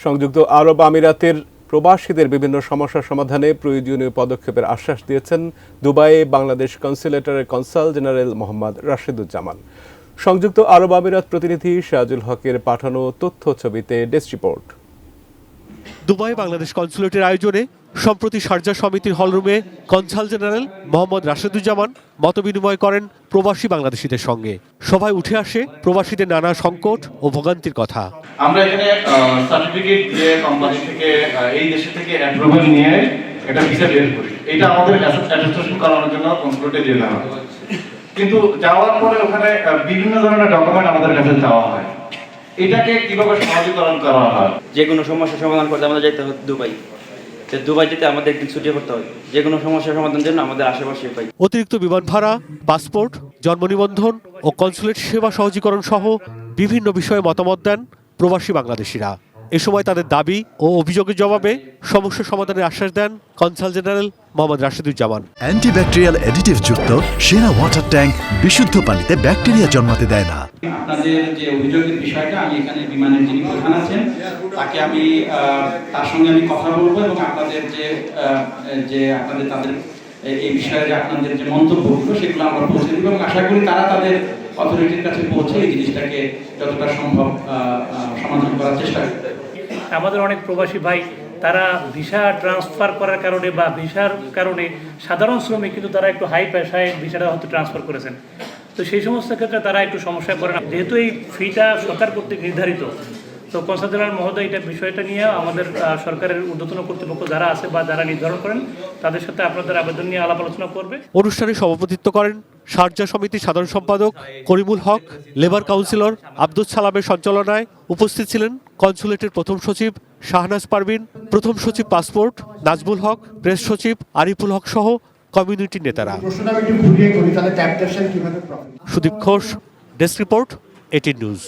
সংযুক্ত আরব আমিরাতের প্রবাসীদের বিভিন্ন সমস্যা সমাধানে প্রয়োজনীয় পদক্ষেপের আশ্বাস দিয়েছেন দুবাইয়ে বাংলাদেশ কনস্যুলেটরের কনসাল জেনারেল মোহাম্মদ রাশেদুজ্জামান। সংযুক্ত আরব আমিরাত প্রতিনিধি সিরাজুল হকের পাঠানো তথ্য ছবিতে ডেস্ক রিপোর্ট। দুবাই বাংলাদেশ কনস্যুলেটের আয়োজনে সম্প্রতি শারজাহ সমিতির হলরুমে কনসাল জেনারেল মোহাম্মদ রাশেদুজ্জামান মতবিনিময় করেন প্রবাসী বাংলাদেশিদের সঙ্গে। সভায় উঠে আসে প্রবাসীদের নানা সংকট ও ভোগান্তির কথা। আমরা এখানে সার্টিফিকেট দিয়ে কোম্পানি থেকে এই দেশ থেকে অ্যাপ্রুভাল নিয়ে এটা ভিসা বের করি। এটা আমাদের অ্যাটেস্টেশন করানোর জন্য কনসুলেটে দিয়ে দেওয়া হয়। কিন্তু যাওয়ার পরে ওখানে বিভিন্ন ধরনের ডকুমেন্ট আমাদের কাছে চাওয়া হয়। এটাকে কিভাবে সহজীকরণ করা হয়? যে কোনো সমস্যার সমাধান করতে আমাদের যেতে হবে দুবাই। দুবাই যেতে আমাদের একদিন ছুটি করতে হবে। যে কোনো সমস্যার সমাধানের জন্য আমাদের আশেপাশে পাই। অতিরিক্ত বিমান ভাড়া, পাসপোর্ট, জন্ম নিবন্ধন ও কনসুলেট সেবা সহজীকরণ সহ বিভিন্ন বিষয়ে মতামত দেন প্রবাসী বাংলাদেশিরা। এ সময় তাদের দাবি ও অভিযোগের জবাবে সমস্যা সমাধানের আশ্বাস দেন consul general Mohammad Rasheduzzaman. Antibacterial additive যুক্ত সেরা ওয়াটার ট্যাঙ্ক বিশুদ্ধ পানিতে ব্যাকটেরিয়া জন্মাতে দেয় না। আপনাদের যে অভিযোগের বিষয়টা, আমি এখানে বিমানের যিনি প্রধান আছেন তাকে আমি তার সঙ্গে আমি কথা বলবো এবং আপনাদের যে আপনাদের তাদের এই বিষয়ে যে আপনাদের যে মন্তব্যগুলো সেগুলো আমরা পৌঁছে দেবো এবং আশা করি তারা তাদের অথরিটির কাছে পৌঁছে এই জিনিসটাকে যতটা সম্ভব সমাধান করার চেষ্টা করবে। আমাদের অনেক প্রবাসী ভাই তারা ভিসা ট্রান্সফার করার কারণে বা ভিসার কারণে সাধারণ শ্রমিক, কিন্তু তারা একটু হাই পেশায় ভিসাটা হয়তো ট্রান্সফার করেছেন। তো সেই সমস্ত ক্ষেত্রে তারা একটু সমস্যায় পড়ে না, যেহেতু এই ফিটা সরকার কর্তৃক নির্ধারিত। তো কনসাল জেনারেল মহোদয় এটা বিষয়টা নিয়ে আমাদের সরকারের ঊর্ধ্বতন কর্তৃপক্ষ যারা আছে বা যারা নির্ধারণ করেন তাদের সাথে আপনাদের আবেদন নিয়ে আলাপ আলোচনা করবে। অনুষ্ঠানে সভাপতিত্ব করেন শারজাহ সমিতির সাধারণ সম্পাদক করিমুল হক, লেবার কাউন্সিলর আব্দুল সালামের সঞ্চালনায় উপস্থিত ছিলেন কনসুলেটের প্রথম সচিব শাহনাজ পারভিন, প্রথম সচিব পাসপোর্ট নাজমুল হক, প্রেস সচিব আরিফুল হক সহ কমিউনিটির নেতারা। প্রশ্নটা একটু ঘুরিয়ে করি, তাহলে ট্যাক্সেশন কিভাবে profit. Sudip Ghosh, desk report, 18 news.